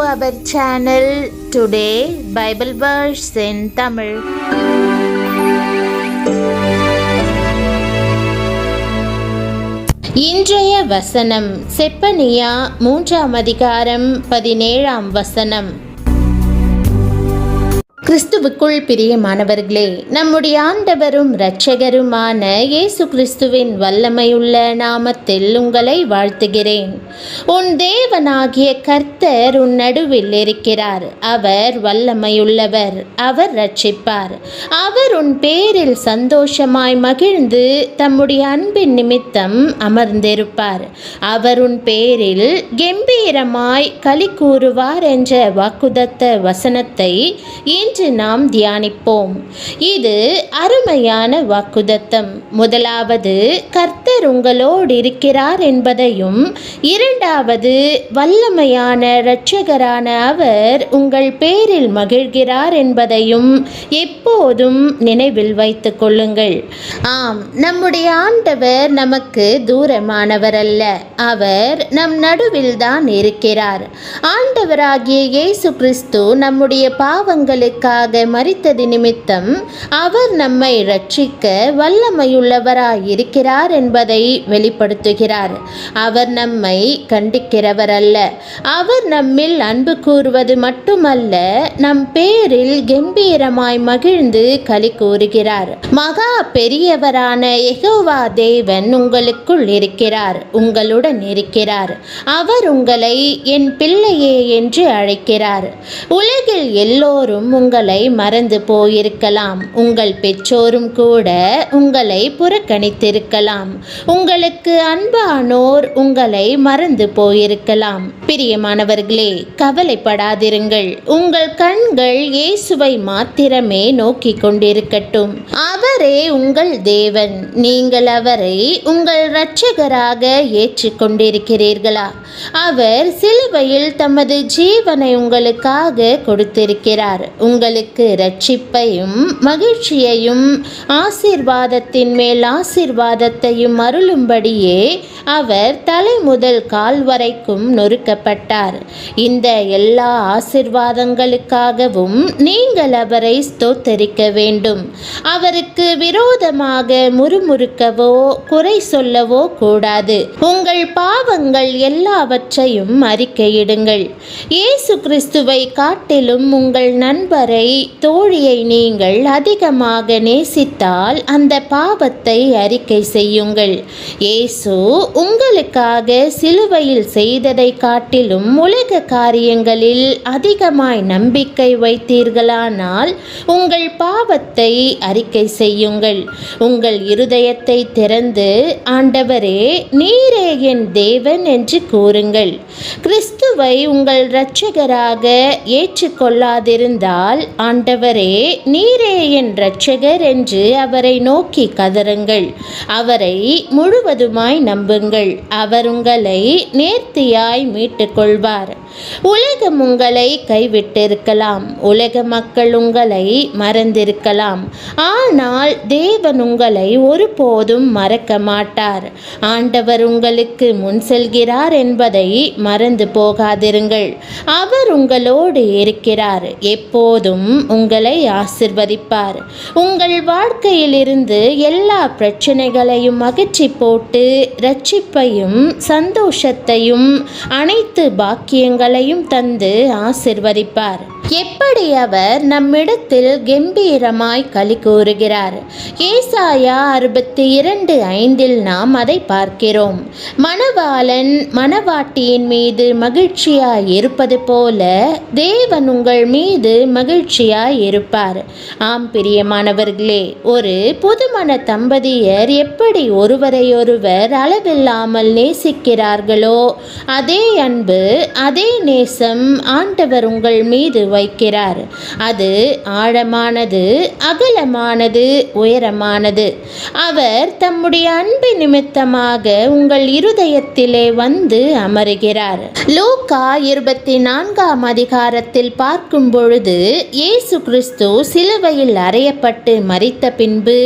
our channel. Today Bible verse in Tamil. இன்றைய வசனம் செப்பனியா 3ஆம் அதிகாரம் 17ஆம் வசனம். கிறிஸ்துவுக்குள் பிரியமானவர்களே, நம்முடைய ஆண்டவரும் இரட்சகருமான இயேசு கிறிஸ்துவின் வல்லமையுள்ள நாமத்தில் உங்களை வாழ்த்துகிறேன். உன் தேவனாகிய கர்த்தர் உன் நடுவில் இருக்கிறார். அவர் வல்லமையுள்ளவர். அவர் இரட்சிப்பார். அவர் உன் பேரில் சந்தோஷமாய் மகிழ்ந்து தம்முடைய அன்பின் நிமித்தம் அமர்ந்திருப்பார். அவர் உன் பேரில் கெம்பீரமாய் களி கூறுவார் என்ற வாக்குதத்த வசனத்தை இன்று நாம் தியானிப்போம். இது அருமையான வாக்குதத்தம். முதலாவது, கர்த்தர் உங்களோடு இருக்கிறார் என்பதையும், இரண்டாவது, வல்லமையான இரட்சகரான அவர் உங்கள் பேரில் மகிழ்கிறார் என்பதையும் எப்போதும் நினைவில் வைத்துக் கொள்ளுங்கள். ஆம், நம்முடைய ஆண்டவர் நமக்கு தூரமானவர் அல்ல. அவர் நம் நடுவில் தான் இருக்கிறார். ஆண்டவராகிய இயேசு கிறிஸ்து நம்முடைய பாவங்களுக்கு மரித்தது நிமித்தம் அவர் நம்மை இரட்சிக்க வல்லமையுள்ளவராய் இருக்கிறார் என்பதை வெளிப்படுத்துகிறார். அவர் நம்மை கண்டிக்கிறவர் அல்ல. அவர் நம்மில் அன்பு கூறுவது மட்டுமல்ல, நம் பேரில் கம்பீரமாய் மகிழ்ந்து களி கூறுகிறார். மகா பெரியவரான யெகோவா தேவன் உங்களுக்குள் இருக்கிறார், உங்களுடன் இருக்கிறார். அவர் உங்களை என் பிள்ளையே என்று அழைக்கிறார். உலகில் எல்லோரும் உங்களை மறந்து போயிருக்கலாம். உங்கள் பெற்றோரும் கூட உங்களை புறக்கணித்திருக்கலாம். உங்களுக்கு அன்பானோர் உங்களை மறந்து போயிருக்கலாம். பிரியமானவர்களே, கவலைப்படாதிருங்கள். உங்கள் கண்கள் இயேசுவை மாத்திரமே நோக்கி கொண்டிருக்கட்டும். அவரே உங்கள் தேவன். நீங்கள் அவரை உங்கள் இரட்சகராக ஏற்றுக்கொண்டிருக்கிறீர்களா? அவர் சிலுவையில் தமது ஜீவனை உங்களுக்காக கொடுத்திருக்கிறார். உங்களுக்கு இரட்சிப்பையும் மகிழ்ச்சியையும் ஆசீர்வாதத்தின் மேல் ஆசீர்வாதத்தையும் அருளும்படியே அவர் தலை முதல் கால் வரைக்கும் நொறுக்கப்பட்டார். இந்த எல்லா ஆசீர்வாதங்களுக்காகவும் நீங்கள் அவரை ஸ்தோத்தரிக்க வேண்டும். அவருக்கு விரோதமாக முறுமுறுக்கவோ குறை சொல்லவோ கூடாது. உங்கள் பாவங்கள் எல்லாவற்றையும் அறிக்கையிடுங்கள். இயேசு கிறிஸ்துவை காட்டிலும் உங்கள் நண்பரை, தோழியை நீங்கள் அதிகமாக நேசித்தால் அந்த பாவத்தை அறிக்கை செய்யுங்கள். இயேசு உங்களுக்காக சிலுவையில் செய்ததை காட்டிலும் உலக காரியங்களில் அதிகமாய் நம்பிக்கை வைத்தீர்களானால் உங்கள் பாவத்தை அறிக்கை செய்யுங்கள். உங்கள் இருதயத்தை திறந்து, ஆண்டவரே, நீரே என் தேவன் என்று கூறுங்கள். கிறிஸ்துவை உங்கள் இரட்சகராக ஏற்றுக்கொள்ளாதிருந்தால், ஆண்டவரே, நீரே என் இரட்சகர் என்று அவரை நோக்கி கதறுங்கள். அவரை முழுவதுமாய் நம்புங்கள். அவர் உங்களை நேர்த்தியாய் மீட்டுக் கொள்வார். உலகம் உங்களை கைவிட்டிருக்கலாம். உலக மக்கள் உங்களை மறந்திருக்கலாம். ஆனால் தேவன் உங்களை ஒருபோதும் மறக்க மாட்டார். ஆண்டவர் உங்களுக்கு முன் செல்கிறார் என்பதை மறந்து போகாதிருங்கள். அவர் உங்களோடு இருக்கிறார். எப்போதும் உங்களை ஆசிர்வதிப்பார். உங்கள் வாழ்க்கையிலிருந்து எல்லா பிரச்சனைகளையும் அகற்றி போட்டு இரட்சிப்பையும் சந்தோஷத்தையும் அனைத்து பாக்கியங்களையும் தந்து ஆசிர்வதிப்பார். எப்படி அவர் நம்மிடத்தில் கம்பீரமாய் களி கூறுகிறார். ஏசாயா 62:5 நாம் அதை பார்க்கிறோம். மணவாளன் மணவாட்டியின் மீது மகிழ்ச்சியாய் இருப்பது போல தேவன் உங்கள் மீது மகிழ்ச்சியாய் இருப்பார். ஆம் பிரியமானவர்களே, ஒரு புதுமண தம்பதியர் எப்படி ஒருவரையொருவர் அளவில்லாமல் நேசிக்கிறார்களோ, அதே அன்பு, அதே நேசம் ஆண்டவர் உங்கள் மீது வைக்கிறார். அது ஆழமானது, அகலமானது, உயரமானது. அவர் தம்முடைய அன்பு நிமித்தமாக உங்கள் இருதயத்திலே வந்து அமருகிறார். லூக்கா 24ஆம் அதிகாரத்தில் பார்க்கும் பொழுது இயேசு கிறிஸ்து சிலுவையில் அறையப்பட்டு மரித்த பின்பு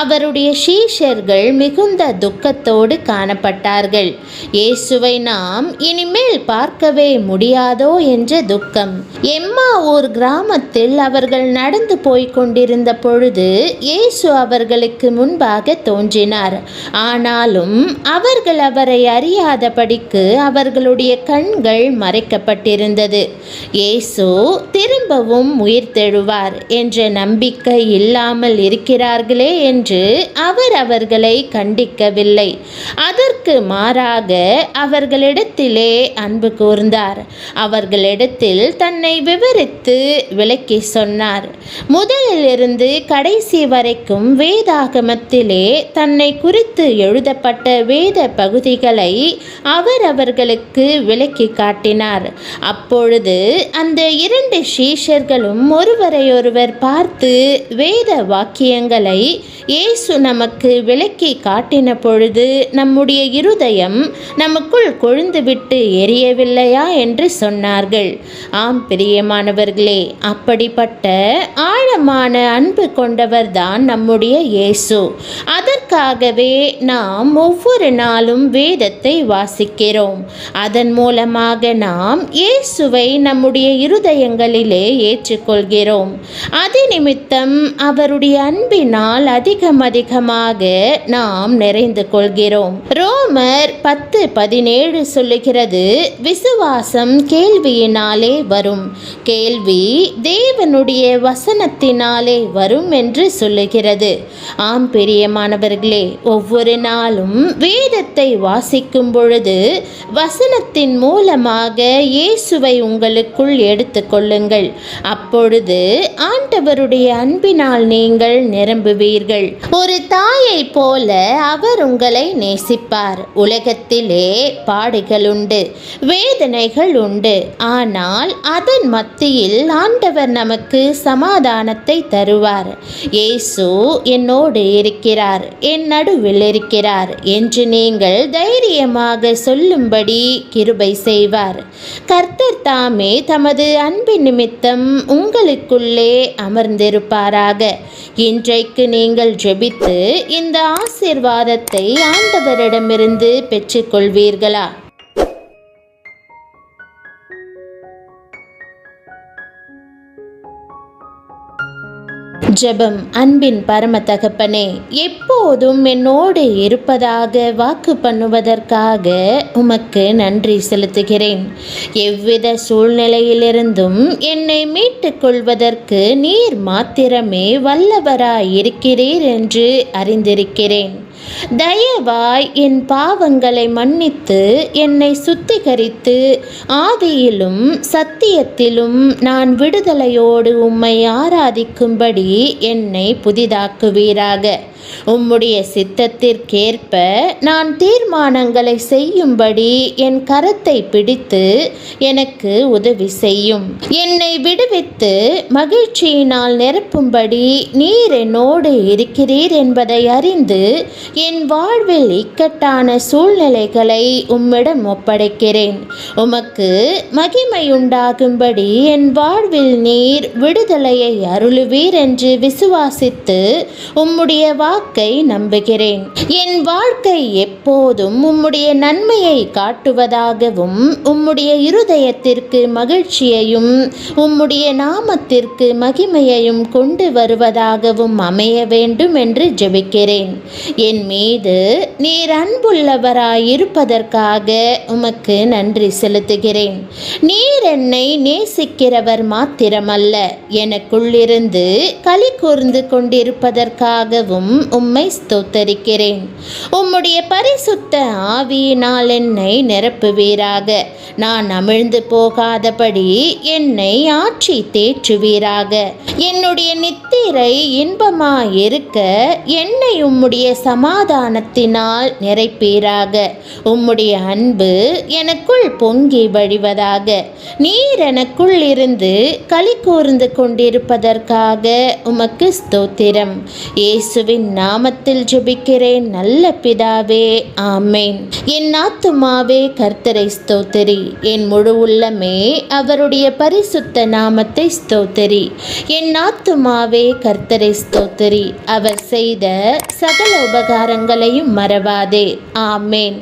அவருடைய சீஷர்கள் மிகுந்த துக்கத்தோடு காணப்பட்டார்கள். இயேசுவை நாம் இனிமேல் பார்க்கவே முடியாதோ என்ற துக்கம். எம்மாவூர் கிராமத்தில் அவர்கள் நடந்து போய்க் கொண்டிருந்த பொழுது இயேசு அவர்களுக்கு முன்பாக தோன்றினார். ஆனாலும் அவர்கள் அவரை அறியாதபடிக்கு அவர்களுடைய கண்கள் மறைக்கப்பட்டிருந்தது. இயேசு திரும்பவும் உயிர்த்தெழுவார் என்ற நம்பிக்கை இல்லாமல் இருக்கிறார்களே என்று அவர் அவர்களை கண்டிக்கவில்லை. அதற்கு மாறாக அவர்களிடத்திலே அன்பு கூர்ந்தார். அவர்களிடத்தில் தன்னை விவரித்து விளக்கி சொன்னார். முதலிலிருந்து கடைசி வரைக்கும் வேதாகமத்திலே தன்னை குறித்து எழுதப்பட்ட வேத பகுதிகளை அவர் அவர்களுக்கு விளக்கி காட்டினார். அப்பொழுது அந்த 2 சீஷர்களும் ஒருவரையொருவர் பார்த்து வேத வாக்கியங்களை இயேசு நமக்கு விளக்கி காட்டின பொழுது நம்முடைய இருதயம் நமக்குள் கொழுந்துவிட்டு எரியவில்லையா என்று சொன்னார்கள். ஆம் பிரியமானவர்களே, அப்படிப்பட்ட ஆழமான அன்பு கொண்டவர்தான் நம்முடைய இயேசு. அதற்காகவே நாம் ஒவ்வொரு நாளும் வேதத்தை வாசிக்கிறோம். அதன் மூலமாக நாம் இயேசுவை நம்முடைய இருதயங்களிலே ஏற்றுக்கொள்கிறோம். அது நிமித்தம் அவருடைய அன்பினால் அதிகமாக நாம் நிறைந்து கொள்கிறோம். ரோமர் 10:17 சொல்லுகிறது, விசுவாசம் கேள்வியினாலே வரும், கேள்வி தேவனுடைய வசனத்தினாலே வரும் என்று சொல்லுகிறது. ஆம் பிரியமானவர்களே, ஒவ்வொரு நாளும் வேதத்தை வாசிக்கும் பொழுது வசனத்தின் மூலமாக இயேசுவை உங்களுக்குள் எடுத்துக்கொள்ளுங்கள். அப்பொழுது ஆண்டவருடைய அன்பினால் நீங்கள் நிரம்புவீர்கள். ஒரு தாயை போல அவர் உங்களை நேசிப்பார். உலகத்திலே பாடுகள் உண்டு, வேதனைகள் உண்டு. ஆனால் அதன் மத்தியில் ஆண்டவர் நமக்கு சமாதானத்தை தருவார். இயேசு என்னோடு இருக்கிறார், என் நடுவில் இருக்கிறார் என்று நீங்கள் தைரியமாக சொல்லும்படி கிருபை செய்வார். கர்த்தர் தாமே தமது அன்பின் நிமித்தம் உங்களுக்குள்ளே அமர்ந்திருப்பாராக. இன்றைக்கு நீங்கள் ஜெபித்து இந்த ஆசீர்வாதத்தை ஆண்டவரிடமிருந்து பெற்றுக்கொள்வீர்களா? ஜெபம். அன்பின் பரம தகப்பனே, எப்போதும் என்னோடு இருப்பதாக வாக்கு பண்ணுவதற்காக உமக்கு நன்றி செலுத்துகிறேன். எவ்வித சூழ்நிலையிலிருந்தும் என்னை மீட்டுக் கொள்வதற்கு நீர் மாத்திரமே வல்லவராய் இருக்கிறீர் என்று அறிந்திருக்கிறேன். தயவாய் என் பாவங்களை மன்னித்து என்னை சுத்திகரித்து ஆவியிலும் சத்தியத்திலும் நான் விடுதலையோடு உம்மை ஆராதிக்கும்படி என்னை புதிதாக்குவீராக. உம்முடைய சித்தத்திற்கேற்ப நான் தீர்மானங்களை செய்யும்படி என் கரத்தை பிடித்து எனக்கு உதவி செய்யும். என்னை விடுவித்து மகிழ்ச்சியினால் நிரப்பும்படி நீர் என்னோடு இருக்கிறீர் என்பதை அறிந்து என் வாழ்வில் இக்கட்டான சூழ்நிலைகளை உம்மிடம் ஒப்படைக்கிறேன். உமக்கு மகிமையுண்டாகும்படி என் வாழ்வில் நீர் விடுதலையை அருளுவீர் என்று விசுவாசித்து உம்முடைய வாக்கை நம்புகிறேன். என் வாழ்க்கை எப்போதும் உம்முடைய நன்மையை காட்டுவதாகவும் உம்முடைய இருதயத்திற்கு மகிழ்ச்சியையும் உம்முடைய நாமத்திற்கு மகிமையையும் கொண்டு வருவதாகவும் அமைய வேண்டும் என்று ஜெபிக்கிறேன். என் மீது நீர் அன்புள்ளவராயிருப்பதற்காக உமக்கு நன்றி செலுத்துகிறேன். நீர் என்னை நேசிக்கிறவர் மாத்திரமல்ல, எனக்குள்ளிருந்து களி கூர்ந்து கொண்டிருப்பதற்காகவும் உம்மை ஸ்தோத்தரிக்கிறேன். உம்முடைய பரிசுத்த ஆவியினால் என்னை நிரப்புவீராக. நான் அமிழ்ந்து போகாதபடி என்னை ஆற்றி தேற்றுவீராக. என்னுடைய நித்திய கண்ணீரை இன்பமாயிருக்க என்னை உம்முடைய சமாதானத்தினால் நிறைப்பீராக. உம்முடைய அன்பு எனக்குள் பொங்கி வழிவதாக. நீர் எனக்குள் இருந்து களி கூர்ந்து கொண்டிருப்பதற்காக உமக்கு ஸ்தோத்திரம். இயேசுவின் நாமத்தில் ஜெபிக்கிறேன் நல்ல பிதாவே, ஆமேன். என் ஆத்துமாவே கர்த்தரை ஸ்தோத்திரி, என் முழு உள்ளமே அவருடைய பரிசுத்த நாமத்தை ஸ்தோத்திரி. என் ஆத்துமாவே கர்த்தரை ஸ்தோத்திரி, அவர் செய்த சகல உபகாரங்களையும் மறவாதே. ஆமேன்.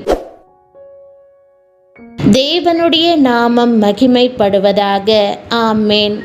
தேவனுடைய நாமம் மகிமைப்படுவதாக. ஆமேன்.